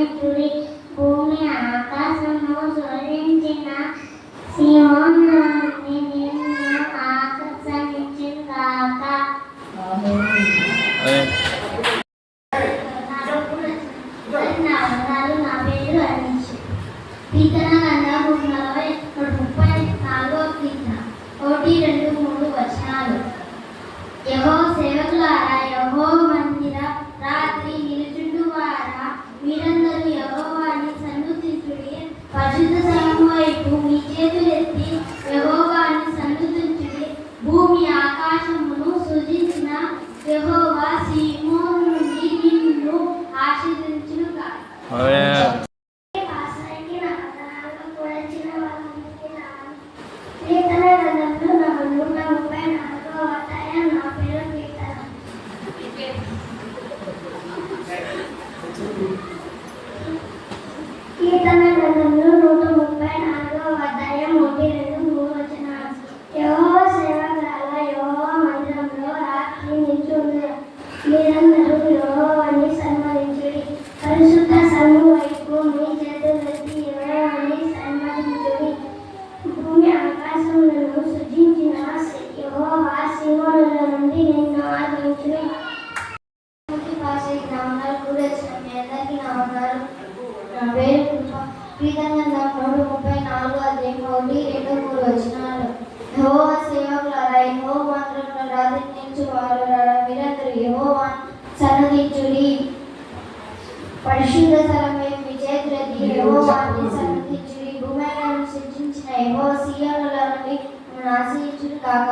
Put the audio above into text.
సన్ననిచ్చుడి భూమి ఆకాశము సృజించిన సింహముని నిన్ను ఆకర్షించును గాక. నా పేరు అనిష్. కీర్తన గ్రంథం 34వ కీర్తన 1, 2, 3 వచనాలు. యెహోవా సేవకులారా, యెహోవా మందిర రాత్రి నిలుచుండువారా, మీరందరూ యెహోవాని సన్నుతించుడి. పరిశుద్ధ స్థలము వైపు మీ చేతులెత్తి యెహోవాని సన్నుతించుడి. భూమి ఆకాశమును సృజించిన యెహోవా సీయోను నుండి నిన్ను ఆశీర్వదించును గాక. కీర్తన గ్రంథంలో 134వ అధ్యాయం 1, 2, 3 వచనాలు. యెహోవా సేవకులారా, యెహోవా మందిరంలో రాత్రి నిలుచుండుడి. మీరందరూ యెహోవాని సన్మానించుడి. పరిశుద్ధ స్థలము వైపు మీ చేతులెత్తి యెహోవాని సన్మానించుడి. భూమి ఆకాశములను సృజించిన యెహోవా సీయోనులో నుండి నిన్ను ఆదరించును. నా పేరు కృప. కీర్తన గ్రంథం 134వ అధ్యాయం 1, 2, 3 వచనాలు. యెహోవా సేవకులారా, యెహోవా మందిరంలో రాత్రి నిలుచువారులారా, మీరందరూ యెహోవాని సన్నుతించుడి. పరిశుద్ధ స్థలమే మీ చేతులెత్తి యెహోవాని సన్నుతించుడి. భూమిని సృజించిన యెహోవా సీయోనులో నుండి మిమ్మల్ని ఆశీర్వదించును గాక.